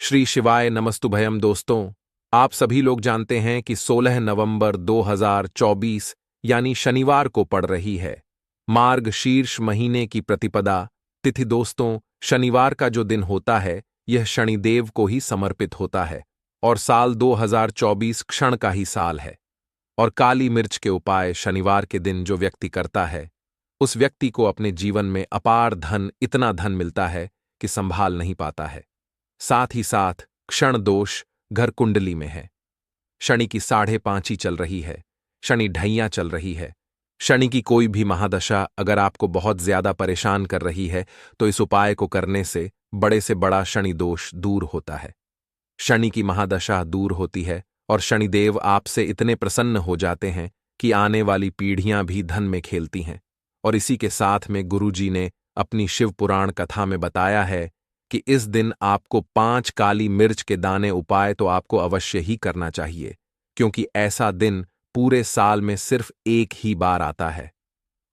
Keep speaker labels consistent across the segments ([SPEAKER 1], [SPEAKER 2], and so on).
[SPEAKER 1] श्री शिवाय नमस्तुभयम। दोस्तों, आप सभी लोग जानते हैं कि 16 नवंबर 2024 यानी शनिवार को पड़ रही है मार्ग शीर्ष महीने की प्रतिपदा तिथि। दोस्तों, शनिवार का जो दिन होता है यह शनिदेव को ही समर्पित होता है और साल 2024 क्षण का ही साल है। और काली मिर्च के उपाय शनिवार के दिन जो व्यक्ति करता है उस व्यक्ति को अपने जीवन में अपार धन, इतना धन मिलता है कि संभाल नहीं पाता है। साथ ही साथ क्षण दोष घर कुंडली में है। शनि की 5.5 चल रही है, शनि ढैया चल रही है। शनि की कोई भी महादशा अगर आपको बहुत ज्यादा परेशान कर रही है तो इस उपाय को करने से बड़ा शनि दोष दूर होता है। शनि की महादशा दूर होती है और शनिदेव आपसे इतने प्रसन्न हो जाते हैं कि आने वाली पीढ़ियां भी धन में खेलती हैं। और इसी के साथ में गुरुजी ने अपनी शिव पुराण कथा में बताया है कि इस दिन आपको 5 काली मिर्च के दाने उपाय तो आपको अवश्य ही करना चाहिए, क्योंकि ऐसा दिन पूरे साल में सिर्फ एक ही बार आता है।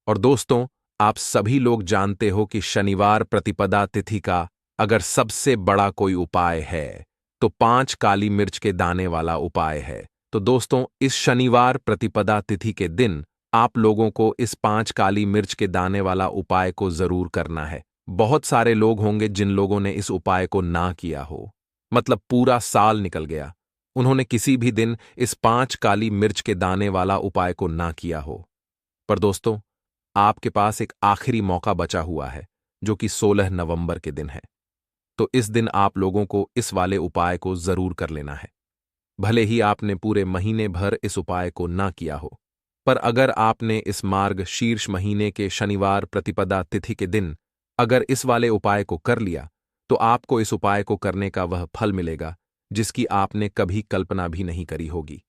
[SPEAKER 1] और दोस्तों, आप सभी लोग जानते हो कि शनिवार प्रतिपदा तिथि का अगर सबसे बड़ा कोई उपाय है तो 5 काली मिर्च के दाने वाला उपाय है। तो दोस्तों, इस शनिवार प्रतिपदा तिथि के दिन आप लोगों को इस 5 काली मिर्च के दाने वाला उपाय को जरूर करना है। बहुत सारे लोग होंगे जिन लोगों ने इस उपाय को ना किया हो, मतलब पूरा साल निकल गया, उन्होंने किसी भी दिन इस 5 काली मिर्च के दाने वाला उपाय को ना किया हो। पर दोस्तों, आपके पास एक आखिरी मौका बचा हुआ है जो कि 16 नवंबर के दिन है। तो इस दिन आप लोगों को इस वाले उपाय को जरूर कर लेना है। भले ही आपने पूरे महीने भर इस उपाय को ना किया हो, पर अगर आपने इस मार्ग शीर्ष महीने के शनिवार प्रतिपदा तिथि के दिन अगर इस वाले उपाय को कर लिया तो आपको इस उपाय को करने का वह फल मिलेगा जिसकी आपने कभी कल्पना भी नहीं करी होगी।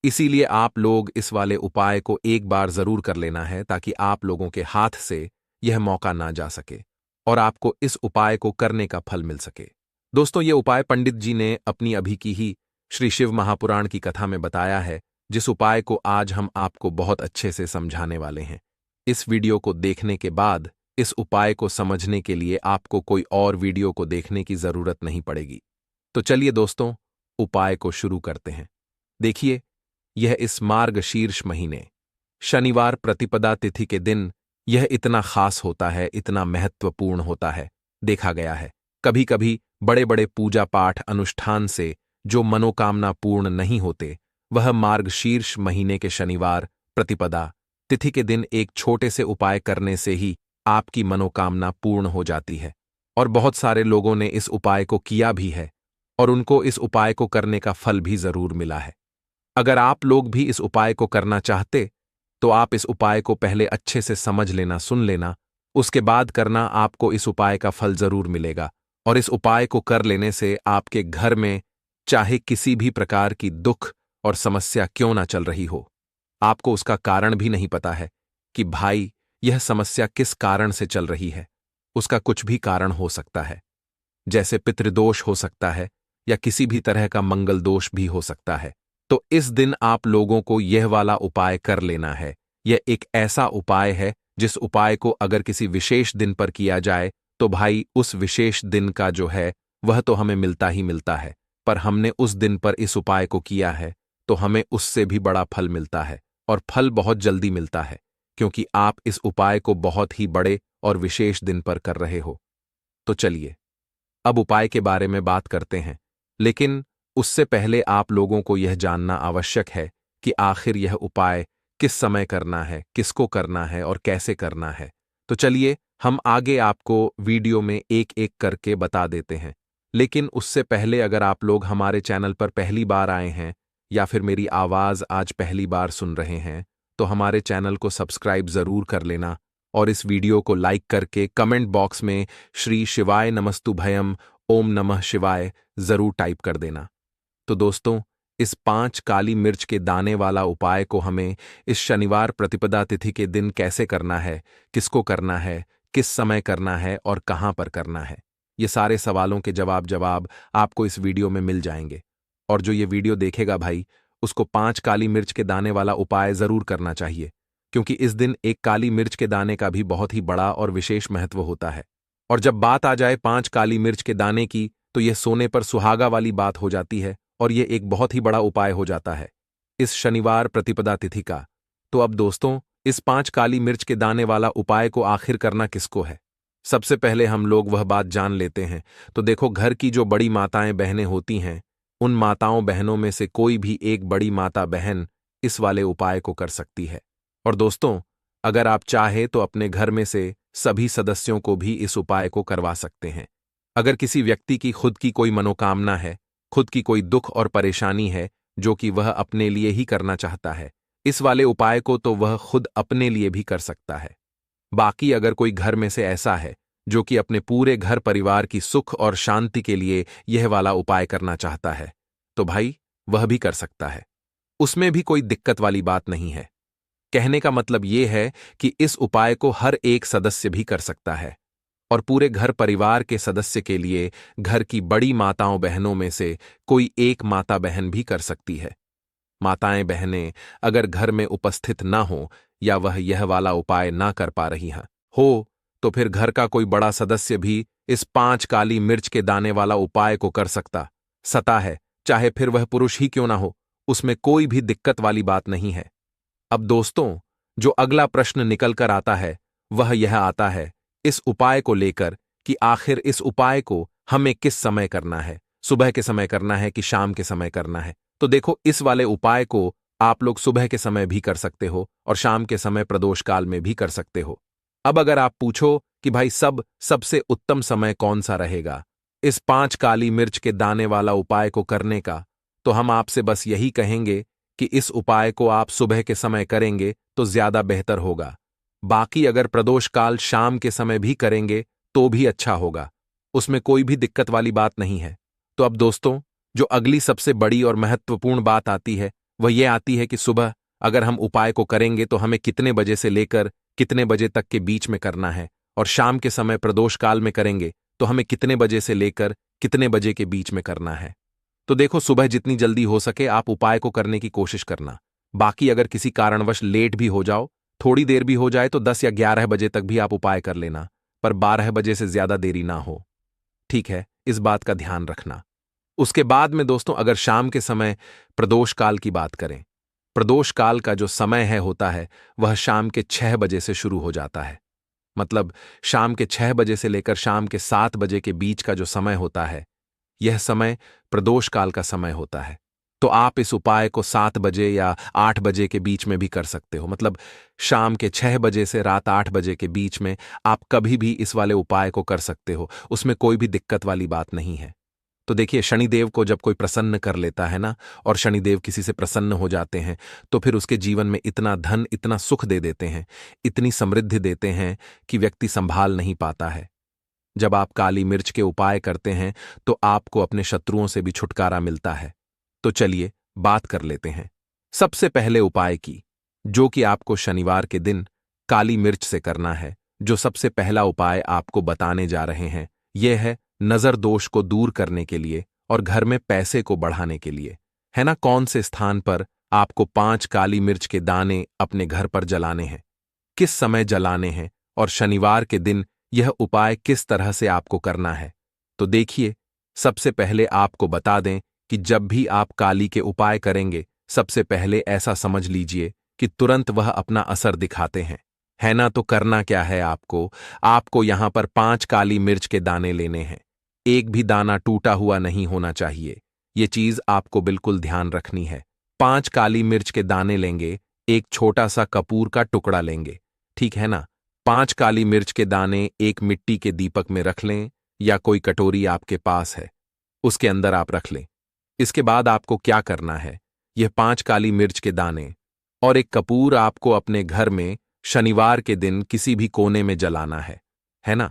[SPEAKER 1] इसीलिए आप लोग इस वाले उपाय को एक बार जरूर कर लेना है ताकि आप लोगों के हाथ से यह मौका ना जा सके और आपको इस उपाय को करने का फल मिल सके। दोस्तों, ये उपाय पंडित जी ने अपनी अभी की ही श्री शिव महापुराण की कथा में बताया है, जिस उपाय को आज हम आपको बहुत अच्छे से समझाने वाले हैं। इस वीडियो को देखने के बाद इस उपाय को समझने के लिए आपको कोई और वीडियो को देखने की जरूरत नहीं पड़ेगी। तो चलिए दोस्तों, उपाय को शुरू करते हैं। देखिए, यह इस मार्ग शीर्ष महीने शनिवार प्रतिपदा तिथि के दिन यह इतना खास होता है, इतना महत्वपूर्ण होता है। देखा गया है कभी कभी बड़े बड़े पूजा पाठ अनुष्ठान से जो मनोकामना पूर्ण नहीं होते, वह मार्ग शीर्ष महीने के शनिवार प्रतिपदा तिथि के दिन एक छोटे से उपाय करने से ही आपकी मनोकामना पूर्ण हो जाती है। और बहुत सारे लोगों ने इस उपाय को किया भी है और उनको इस उपाय को करने का फल भी जरूर मिला है। अगर आप लोग भी इस उपाय को करना चाहते तो आप इस उपाय को पहले अच्छे से समझ लेना, सुन लेना, उसके बाद करना। आपको इस उपाय का फल जरूर मिलेगा और इस उपाय को कर लेने से आपके घर में चाहे किसी भी प्रकार की दुख और समस्या क्यों ना चल रही हो, आपको उसका कारण भी नहीं पता है कि भाई यह समस्या किस कारण से चल रही है। उसका कुछ भी कारण हो सकता है, जैसे पितृदोष हो सकता है या किसी भी तरह का मंगल दोष भी हो सकता है। तो इस दिन आप लोगों को यह वाला उपाय कर लेना है। यह एक ऐसा उपाय है जिस उपाय को अगर किसी विशेष दिन पर किया जाए तो भाई उस विशेष दिन का जो है वह तो हमें मिलता ही मिलता है, पर हमने उस दिन पर इस उपाय को किया है तो हमें उससे भी बड़ा फल मिलता है और फल बहुत जल्दी मिलता है, क्योंकि आप इस उपाय को बहुत ही बड़े और विशेष दिन पर कर रहे हो। तो चलिए अब उपाय के बारे में बात करते हैं, लेकिन उससे पहले आप लोगों को यह जानना आवश्यक है कि आखिर यह उपाय किस समय करना है, किसको करना है और कैसे करना है। तो चलिए हम आगे आपको वीडियो में एक एक करके बता देते हैं। लेकिन उससे पहले अगर आप लोग हमारे चैनल पर पहली बार आए हैं या फिर मेरी आवाज़ आज पहली बार सुन रहे हैं तो हमारे चैनल को सब्सक्राइब जरूर कर लेना और इस वीडियो को लाइक करके कमेंट बॉक्स में श्री शिवाय नमस्तुभयम ओम नमः शिवाय जरूर टाइप कर देना। तो दोस्तों, इस 5 काली मिर्च के दाने वाला उपाय को हमें इस शनिवार प्रतिपदा तिथि के दिन कैसे करना है, किसको करना है, किस समय करना है और कहां पर करना है, ये सारे सवालों के जवाब आपको इस वीडियो में मिल जाएंगे। और जो ये वीडियो देखेगा भाई, उसको 5 काली मिर्च के दाने वाला उपाय जरूर करना चाहिए, क्योंकि इस दिन एक काली मिर्च के दाने का भी बहुत ही बड़ा और विशेष महत्व होता है। और जब बात आ जाए 5 काली मिर्च के दाने की तो यह सोने पर सुहागा वाली बात हो जाती है और यह एक बहुत ही बड़ा उपाय हो जाता है इस शनिवार प्रतिपदा तिथि का। तो अब दोस्तों, इस 5 काली मिर्च के दाने वाला उपाय को आखिर करना किसको है? सबसे पहले हम लोग वह बात जान लेते हैं। तो देखो, घर की जो बड़ी माताएं बहनें होती हैं, उन माताओं बहनों में से कोई भी एक बड़ी माता बहन इस वाले उपाय को कर सकती है। और दोस्तों, अगर आप चाहे तो अपने घर में से सभी सदस्यों को भी इस उपाय को करवा सकते हैं। अगर किसी व्यक्ति की खुद की कोई मनोकामना है, खुद की कोई दुख और परेशानी है जो कि वह अपने लिए ही करना चाहता है, इस वाले उपाय को तो वह खुद अपने लिए भी कर सकता है। बाकी अगर कोई घर में से ऐसा है जो कि अपने पूरे घर परिवार की सुख और शांति के लिए यह वाला उपाय करना चाहता है, तो भाई वह भी कर सकता है। उसमें भी कोई दिक्कत वाली बात नहीं है। कहने का मतलब यह है कि इस उपाय को हर एक सदस्य भी कर सकता है और पूरे घर परिवार के सदस्य के लिए घर की बड़ी माताओं बहनों में से कोई एक माता बहन भी कर सकती है। माताएं बहनें अगर घर में उपस्थित ना हो या वह यह वाला उपाय ना कर पा रही हैं हो, तो फिर घर का कोई बड़ा सदस्य भी इस 5 काली मिर्च के दाने वाला उपाय को कर सकता है, चाहे फिर वह पुरुष ही क्यों ना हो। उसमें कोई भी दिक्कत वाली बात नहीं है। अब दोस्तों, जो अगला प्रश्न निकल कर आता है वह यह आता है इस उपाय को लेकर कि आखिर इस उपाय को हमें किस समय करना है, सुबह के समय करना है कि शाम के समय करना है। तो देखो, इस वाले उपाय को आप लोग सुबह के समय भी कर सकते हो और शाम के समय प्रदोष काल में भी कर सकते हो। अब अगर आप पूछो कि भाई सबसे उत्तम समय कौन सा रहेगा इस 5 काली मिर्च के दाने वाला उपाय को करने का, तो हम आपसे बस यही कहेंगे कि इस उपाय को आप सुबह के समय करेंगे तो ज्यादा बेहतर होगा। बाकी अगर प्रदोष काल शाम के समय भी करेंगे तो भी अच्छा होगा, उसमें कोई भी दिक्कत वाली बात नहीं है। तो अब दोस्तों, जो अगली सबसे बड़ी और महत्वपूर्ण बात आती है वह यह आती है कि सुबह अगर हम उपाय को करेंगे तो हमें कितने बजे से लेकर कितने बजे तक के बीच में करना है, और शाम के समय प्रदोष काल में करेंगे तो हमें कितने बजे से लेकर कितने बजे के बीच में करना है। तो देखो, सुबह जितनी जल्दी हो सके आप उपाय को करने की कोशिश करना। बाकी अगर किसी कारणवश लेट भी हो जाओ, थोड़ी देर भी हो जाए, तो 10 या 11 बजे तक भी आप उपाय कर लेना, पर 12 बजे से ज्यादा देरी ना हो। ठीक है, इस बात का ध्यान रखना। उसके बाद में दोस्तों, अगर शाम के समय प्रदोष काल की बात करें, प्रदोष काल का जो समय होता है वह शाम के 6 बजे से शुरू हो जाता है। मतलब शाम के 6 बजे से लेकर शाम के 7 बजे के बीच का जो समय होता है, यह समय प्रदोष काल का समय होता है। तो आप इस उपाय को 7 बजे या 8 बजे के बीच में भी कर सकते हो। मतलब शाम के 6 बजे से रात 8 बजे के बीच में आप कभी भी इस वाले उपाय को कर सकते हो, उसमें कोई भी दिक्कत वाली बात नहीं है। तो देखिए, शनिदेव को जब कोई प्रसन्न कर लेता है ना, और शनिदेव किसी से प्रसन्न हो जाते हैं, तो फिर उसके जीवन में इतना धन, इतना सुख दे देते हैं, इतनी समृद्धि देते हैं कि व्यक्ति संभाल नहीं पाता है। जब आप काली मिर्च के उपाय करते हैं तो आपको अपने शत्रुओं से भी छुटकारा मिलता है। तो चलिए बात कर लेते हैं सबसे पहले उपाय की, जो कि आपको शनिवार के दिन काली मिर्च से करना है। जो सबसे पहला उपाय आपको बताने जा रहे हैं यह है नजर दोष को दूर करने के लिए और घर में पैसे को बढ़ाने के लिए। है ना, कौन से स्थान पर आपको 5 काली मिर्च के दाने अपने घर पर जलाने हैं, किस समय जलाने हैं, और शनिवार के दिन यह उपाय किस तरह से आपको करना है। तो देखिए, सबसे पहले आपको बता दें कि जब भी आप काली के उपाय करेंगे, सबसे पहले ऐसा समझ लीजिए कि तुरंत वह अपना असर दिखाते हैं। है ना, तो करना क्या है आपको यहां पर 5 काली मिर्च के दाने लेने हैं। एक भी दाना टूटा हुआ नहीं होना चाहिए, ये चीज आपको बिल्कुल ध्यान रखनी है। 5 काली मिर्च के दाने लेंगे, एक छोटा सा कपूर का टुकड़ा लेंगे, ठीक है ना। 5 काली मिर्च के दाने एक मिट्टी के दीपक में रख लें या कोई कटोरी आपके पास है उसके अंदर आप रख लें। इसके बाद आपको क्या करना है, यह 5 काली मिर्च के दाने और एक कपूर आपको अपने घर में शनिवार के दिन किसी भी कोने में जलाना है ना।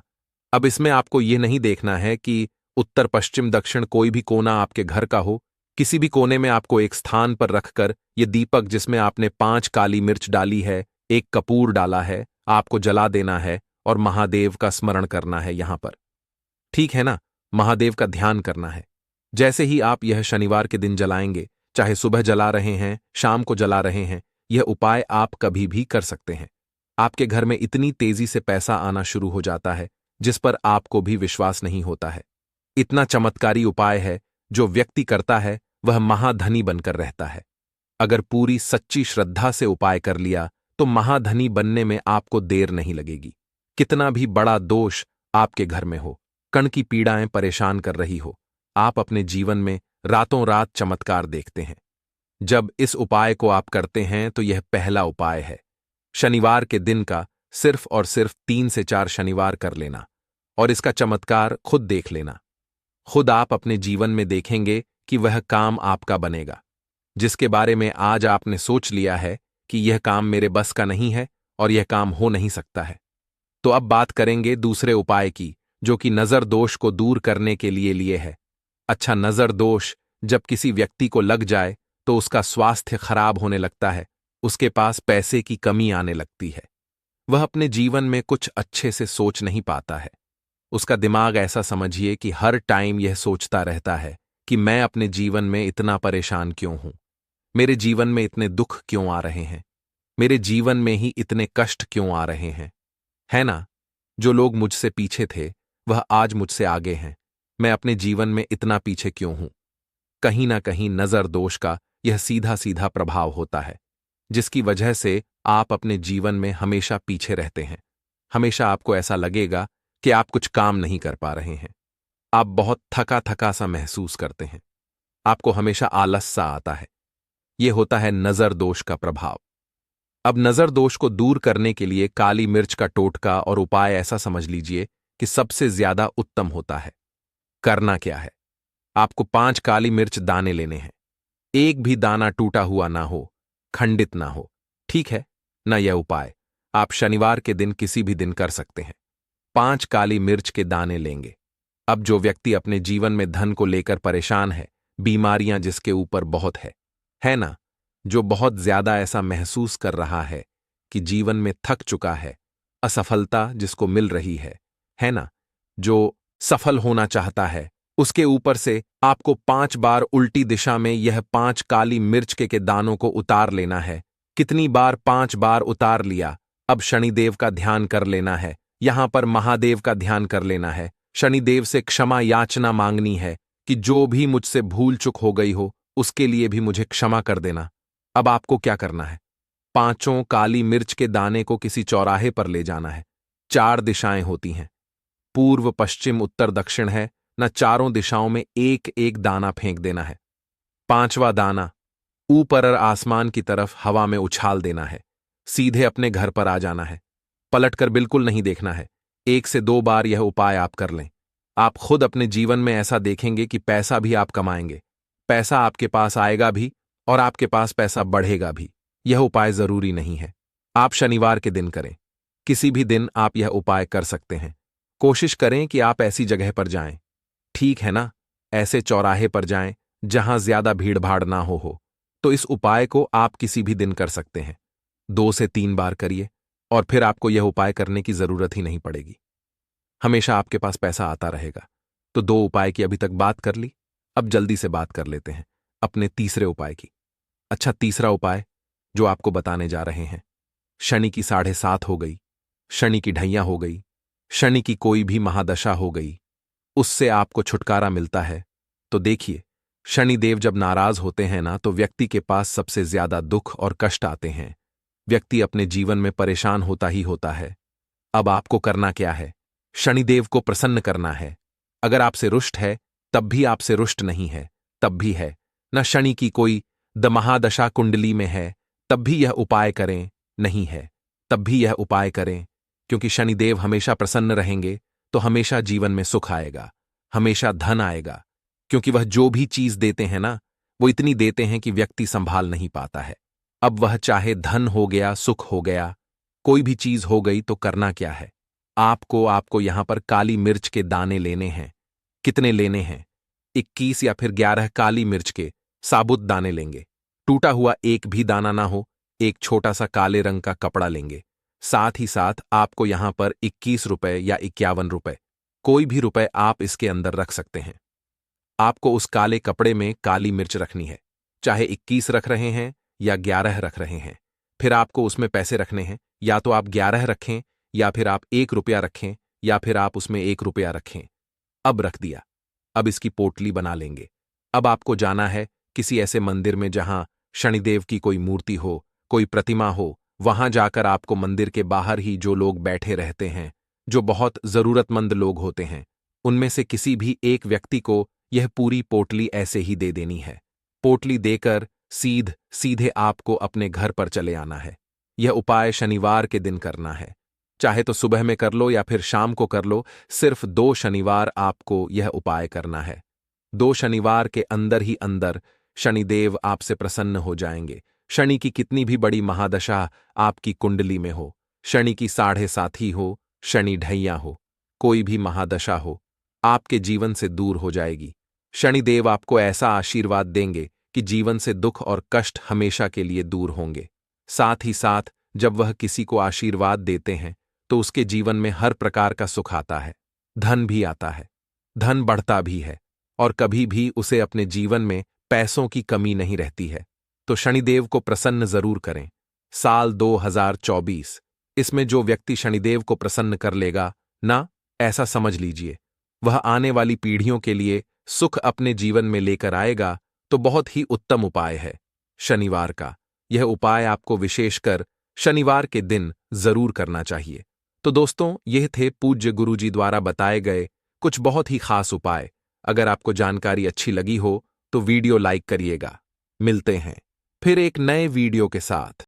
[SPEAKER 1] अब इसमें आपको यह नहीं देखना है कि उत्तर पश्चिम दक्षिण कोई भी कोना आपके घर का हो, किसी भी कोने में आपको एक स्थान पर रखकर यह दीपक जिसमें आपने 5 काली मिर्च डाली है, एक कपूर डाला है, आपको जला देना है और महादेव का स्मरण करना है यहां पर। ठीक है ना, महादेव का ध्यान करना है। जैसे ही आप यह शनिवार के दिन जलाएंगे, चाहे सुबह जला रहे हैं, शाम को जला रहे हैं, यह उपाय आप कभी भी कर सकते हैं। आपके घर में इतनी तेजी से पैसा आना शुरू हो जाता है जिस पर आपको भी विश्वास नहीं होता है। इतना चमत्कारी उपाय है, जो व्यक्ति करता है वह महाधनी बनकर रहता है। अगर पूरी सच्ची श्रद्धा से उपाय कर लिया तो महाधनी बनने में आपको देर नहीं लगेगी। कितना भी बड़ा दोष आपके घर में हो, कण की पीड़ाएं परेशान कर रही हो, आप अपने जीवन में रातों रात चमत्कार देखते हैं। जब इस उपाय को आप करते हैं तो यह पहला उपाय है। शनिवार के दिन का सिर्फ और सिर्फ 3 से 4 शनिवार कर लेना और इसका चमत्कार खुद देख लेना। खुद आप अपने जीवन में देखेंगे कि वह काम आपका बनेगा जिसके बारे में आज आपने सोच लिया है कि यह काम मेरे बस का नहीं है और यह काम हो नहीं सकता है। तो अब बात करेंगे दूसरे उपाय की, जो कि नजर दोष को दूर करने के लिए है। अच्छा, नजर दोष जब किसी व्यक्ति को लग जाए तो उसका स्वास्थ्य खराब होने लगता है, उसके पास पैसे की कमी आने लगती है, वह अपने जीवन में कुछ अच्छे से सोच नहीं पाता है। उसका दिमाग ऐसा समझिए कि हर टाइम यह सोचता रहता है कि मैं अपने जीवन में इतना परेशान क्यों हूं, मेरे जीवन में इतने दुख क्यों आ रहे हैं, मेरे जीवन में ही इतने कष्ट क्यों आ रहे हैं। है ना, जो लोग मुझसे पीछे थे वह आज मुझसे आगे हैं, मैं अपने जीवन में इतना पीछे क्यों हूं। कहीं ना कहीं नजर दोष का यह सीधा सीधा प्रभाव होता है, जिसकी वजह से आप अपने जीवन में हमेशा पीछे रहते हैं। हमेशा आपको ऐसा लगेगा कि आप कुछ काम नहीं कर पा रहे हैं, आप बहुत थका थका सा महसूस करते हैं, आपको हमेशा आलस सा आता है। यह होता है नजर दोष का प्रभाव। अब नजर दोष को दूर करने के लिए काली मिर्च का टोटका और उपाय ऐसा समझ लीजिए कि सबसे ज्यादा उत्तम होता है। करना क्या है, आपको 5 काली मिर्च दाने लेने हैं। एक भी दाना टूटा हुआ ना हो, खंडित ना हो, ठीक है ना। यह उपाय आप शनिवार के दिन किसी भी दिन कर सकते हैं। 5 काली मिर्च के दाने लेंगे। अब जो व्यक्ति अपने जीवन में धन को लेकर परेशान है, बीमारियां जिसके ऊपर बहुत है ना, जो बहुत ज्यादा ऐसा महसूस कर रहा है कि जीवन में थक चुका है, असफलता जिसको मिल रही है ना, जो सफल होना चाहता है, उसके ऊपर से आपको 5 बार उल्टी दिशा में यह 5 काली मिर्च के दानों को उतार लेना है। कितनी बार? 5 बार उतार लिया। अब शनिदेव का ध्यान कर लेना है, यहां पर महादेव का ध्यान कर लेना है, शनिदेव से क्षमा याचना मांगनी है कि जो भी मुझसे भूल चूक हो गई हो उसके लिए भी मुझे क्षमा कर देना। अब आपको क्या करना है, 5 काली मिर्च के दाने को किसी चौराहे पर ले जाना है। 4 दिशाएं होती हैं, पूर्व पश्चिम उत्तर दक्षिण है न, चारों दिशाओं में एक एक दाना फेंक देना है। 5वां दाना ऊपर आसमान की तरफ हवा में उछाल देना है। सीधे अपने घर पर आ जाना है, पलटकर बिल्कुल नहीं देखना है। 1 से 2 बार यह उपाय आप कर लें, आप खुद अपने जीवन में ऐसा देखेंगे कि पैसा भी आप कमाएंगे, पैसा आपके पास आएगा भी और आपके पास पैसा बढ़ेगा भी। यह उपाय जरूरी नहीं है आप शनिवार के दिन करें, किसी भी दिन आप यह उपाय कर सकते हैं। कोशिश करें कि आप ऐसी जगह पर जाएं, ठीक है ना, ऐसे चौराहे पर जाएं जहां ज्यादा भीड़ भाड़ ना हो। तो इस उपाय को आप किसी भी दिन कर सकते हैं। 2 से 3 बार करिए और फिर आपको यह उपाय करने की जरूरत ही नहीं पड़ेगी, हमेशा आपके पास पैसा आता रहेगा। तो 2 उपाय की अभी तक बात कर ली, अब जल्दी से बात कर लेते हैं अपने तीसरे उपाय की। अच्छा, तीसरा उपाय जो आपको बताने जा रहे हैं, शनि की 7.5 हो गई, शनि की ढैया हो गई, शनि की कोई भी महादशा हो गई, उससे आपको छुटकारा मिलता है। तो देखिए, शनिदेव जब नाराज होते हैं ना, तो व्यक्ति के पास सबसे ज्यादा दुख और कष्ट आते हैं, व्यक्ति अपने जीवन में परेशान होता ही होता है। अब आपको करना क्या है, शनिदेव को प्रसन्न करना है। अगर आपसे रुष्ट है तब भी, आपसे रुष्ट नहीं है तब भी है न, शनि की कोई महादशा कुंडली में है तब भी यह उपाय करें, नहीं है तब भी यह उपाय करें, क्योंकि शनिदेव हमेशा प्रसन्न रहेंगे तो हमेशा जीवन में सुख आएगा, हमेशा धन आएगा। क्योंकि वह जो भी चीज देते हैं ना, वो इतनी देते हैं कि व्यक्ति संभाल नहीं पाता है। अब वह चाहे धन हो गया, सुख हो गया, कोई भी चीज हो गई, तो करना क्या है, आपको यहां पर काली मिर्च के दाने लेने हैं। कितने लेने हैं? 21 या फिर 11 काली मिर्च के साबुत दाने लेंगे। टूटा हुआ एक भी दाना ना हो, एक छोटा सा काले रंग का कपड़ा लेंगे। साथ ही साथ आपको यहां पर 21 रुपए या 51 रुपए, कोई भी रुपए आप इसके अंदर रख सकते हैं। आपको उस काले कपड़े में काली मिर्च रखनी है, चाहे 21 रख रहे हैं या 11 रख रहे हैं। फिर आपको उसमें पैसे रखने हैं, या तो आप 11 रखें या फिर आप 1 रुपया रखें या फिर आप उसमें 1 रुपया रखें। अब रख दिया। अब इसकी पोटली बना लेंगे। अब आपको जाना है किसी ऐसे मंदिर में जहां शनिदेव की कोई मूर्ति हो, कोई प्रतिमा हो। वहां जाकर आपको मंदिर के बाहर ही जो लोग बैठे रहते हैं, जो बहुत जरूरतमंद लोग होते हैं, उनमें से किसी भी एक व्यक्ति को यह पूरी पोटली ऐसे ही दे देनी है। पोटली देकर सीधे आपको अपने घर पर चले आना है। यह उपाय शनिवार के दिन करना है। चाहे तो सुबह में कर लो या फिर शाम को कर लो, सिर्फ 2 शनिवार आपको यह उपाय करना है। 2 शनिवार के अंदर ही अंदर शनिदेव आपसे प्रसन्न हो जाएंगे। शनि की कितनी भी बड़ी महादशा आपकी कुंडली में हो, शनि की 7.5 हो, शनि ढैया हो, कोई भी महादशा हो, आपके जीवन से दूर हो जाएगी। शनिदेव आपको ऐसा आशीर्वाद देंगे कि जीवन से दुख और कष्ट हमेशा के लिए दूर होंगे। साथ ही साथ जब वह किसी को आशीर्वाद देते हैं तो उसके जीवन में हर प्रकार का सुख आता है, धन भी आता है, धन बढ़ता भी है और कभी भी उसे अपने जीवन में पैसों की कमी नहीं रहती है। तो शनिदेव को प्रसन्न जरूर करें। साल 2024, इसमें जो व्यक्ति शनिदेव को प्रसन्न कर लेगा ना, ऐसा समझ लीजिए वह आने वाली पीढ़ियों के लिए सुख अपने जीवन में लेकर आएगा। तो बहुत ही उत्तम उपाय है शनिवार का। यह उपाय आपको विशेषकर शनिवार के दिन जरूर करना चाहिए। तो दोस्तों, यह थे पूज्य गुरुजी द्वारा बताए गए कुछ बहुत ही खास उपाय। अगर आपको जानकारी अच्छी लगी हो तो वीडियो लाइक करिएगा। मिलते हैं फिर एक नए वीडियो के साथ।